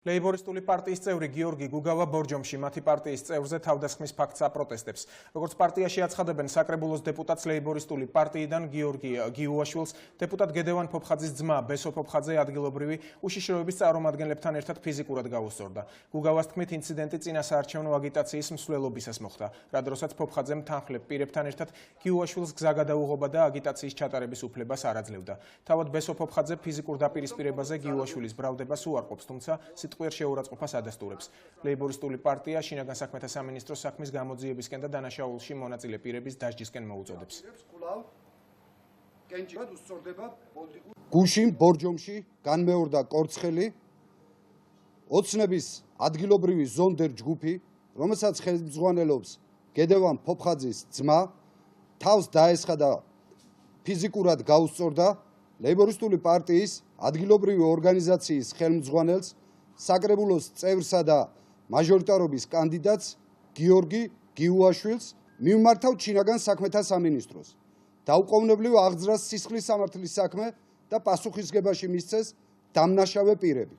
ლეიბორისტული პარტიის წევრი გიორგი გუგავა ბორჯომში მათი პარტიის წევრზე თავდასხმის ფაქტს აპროტესტებს. როგორც პარტიაში აცხადებენ საკრებულოს დეპუტატს ლეიბორისტული პარტიიდან გიორგი გიუაშვილს დეპუტატ გედევან ფოფხაძის ძმა ბესო ფოფხაძე ადგილობრივი უშიშროების წარმომადგენლებთან ერთად ფიზიკურად გაუსწორდა. გუგავას თქმით, ინციდენტი წინა საარჩევნო აგიტაციის მსვლელობისას მოხდა, რა დროსაც ფოფხაძემ თანხლებ პირებთან ერთად გიუაშვილს გზა გადაუღობა და აგიტაციის ჩატარების უფლებას არ აძლევდა. თავად ბესო ფოფხაძე ფიზიკურ დაპირისპირებაზე გიუაშვილის ბრალდებას უარყოფს, თუმცა სიტყვიერ შეურაცხყოფას ადასტურებს. ლეიბორისტული პარტია შინაგან საქმეთა სამინისტროს საქმის გამოძიებისკენ და დანაშაულში მონაწილე პირების დასჯისკენ მოუწოდებს. გუშინ ბორჯომში განმეორდა კორცხელი ოცნების ადგილობრივი ზონდერ ჯგუფი, რომელსაც ხელმძღვანელობს გედევან ფოფხაძის ძმა, თავს დაესხა და ფიზიკურად გაუსწორდა ლეიბორისტული პარტიის ადგილობრივი ორგანიზაციის ხელმძღვანელს, საკრებულოს წევრსა და მაჟორიტარობის კანდიდატს გიორგი გიუაშვილს მიმართავთ შინაგან საქმეთა სამინისტროს. დაუყოვნებლივ აღძრას სისხლის სამართლის საქმე და პასუხისგებაში მისცეს დამნაშავე პირები.